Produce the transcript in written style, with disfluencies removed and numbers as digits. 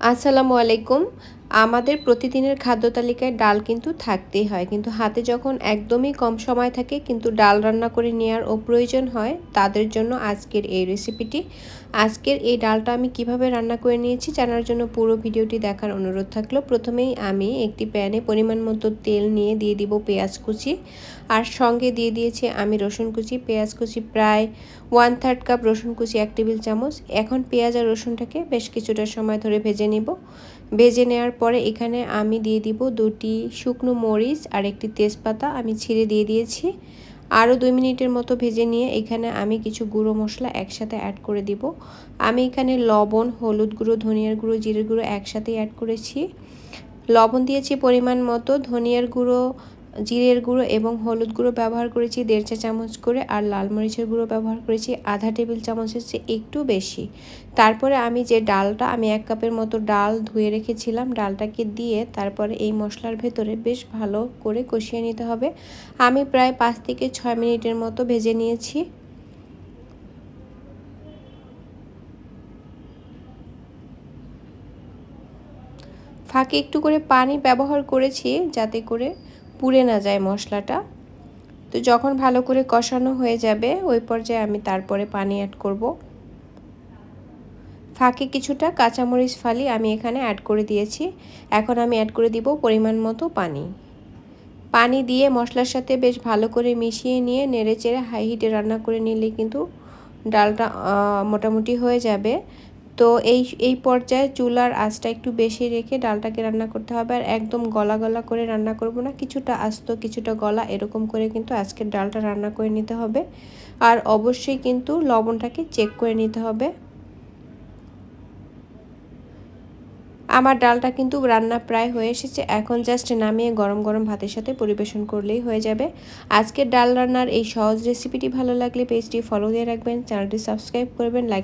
আসসালামু আলাইকুম। আমাদের প্রতিদিনের খাদ্য তালিকায় ডাল কিন্তু থাকতেই হয়, কিন্তু হাতে যখন একদমই কম সময় থাকে কিন্তু ডাল রান্না করে নেওয়ার প্রয়োজন হয়, তাদের জন্য আজকের এই রেসিপিটি। আজকের এই ডালটা আমি কিভাবে রান্না করে নিয়েছি জানার জন্য পুরো ভিডিওটি দেখার অনুরোধ থাকলো। প্রথমেই আমি একটি প্যানে পরিমাণ মতো তেল নিয়ে দিয়ে দিব পেঁয়াজ কুচি, আর সঙ্গে দিয়ে দিয়েছি আমি রসুন কুচি। পেঁয়াজ কুচি প্রায় 1/3 কাপ, রসুন কুচি 1 টেবিল চামচ। এখন পেঁয়াজ আর রসুনটাকে বেশ কিছুটা সময় ধরে ভেজে নিব। ভেজে নেওয়ার পরে এখানে আমি দিয়ে দিব 2টি শুকনো মরিচ আর একটি তেজপাতা আমি ছিঁড়ে দিয়ে দিয়েছি। আরও 2 মিনিটের মতো ভেজে নিয়ে এখানে আমি কিছু গুঁড়ো মশলা একসাথে অ্যাড করে দিব। আমি এখানে লবণ, হলুদ গুঁড়ো, ধনিয়ার গুঁড়ো, জিরের গুঁড়ো একসাথেই অ্যাড করেছি। লবণ দিয়েছি পরিমাণ মতো, ধনিয়ার গুঁড়ো, জিরের গুঁড়ো এবং হলুদ গুঁড়ো ব্যবহার করেছি 1.5 চা চামচ করে, আর লাল মরিচের গুঁড়ো ব্যবহার করেছি আধা টেবিল চামচের চেয়ে একটু বেশি। তারপরে আমি যে ডালটা, আমি 1 কাপের মতো ডাল ধুয়ে রেখেছিলাম, ডালটাকে দিয়ে তারপরে এই মশলার ভেতরে বেশ ভালো করে কষিয়ে নিতে হবে। আমি প্রায় 5 থেকে 6 মিনিটের মতো ভেজে নিয়েছি। ফাঁকে একটু করে পানি ব্যবহার করেছি যাতে করে পুড়ে না যায় মশলাটা। তো যখন ভালো করে কষানো হয়ে যাবে ওই পর্যায়ে আমি তারপরে পানি অ্যাড করব। ফাঁকে কিছুটা কাঁচামরিচ ফালি আমি এখানে অ্যাড করে দিয়েছি। এখন আমি অ্যাড করে দিব পরিমাণ মতো পানি। পানি দিয়ে মশলার সাথে বেশ ভালো করে মিশিয়ে নিয়ে নেড়েচেড়ে হাই হিটে রান্না করে নিলে কিন্তু ডালটা মোটামুটি হয়ে যাবে। তো এই পর্যায়ে চুলার আঁচটা একটু বেশি রেখে ডালটাকে রান্না করতে হবে, আর একদম গলা গলা করে রান্না করব না, কিছুটা আস্ত কিছুটা গলা এরকম করে কিন্তু আজকের ডালটা রান্না করে নিতে হবে। আর অবশ্যই কিন্তু লবণটাকে চেক করে নিতে হবে। আমার ডালটা কিন্তু রান্না প্রায় হয়ে এসেছে, এখন জাস্ট নামিয়ে গরম গরম ভাতের সাথে পরিবেশন করলেই হয়ে যাবে। আজকের ডাল রান্নার এই সহজ রেসিপিটি ভালো লাগলে পেজটি ফলো দিয়ে রাখবেন, চ্যানেলটি সাবস্ক্রাইব করবেন, লাইক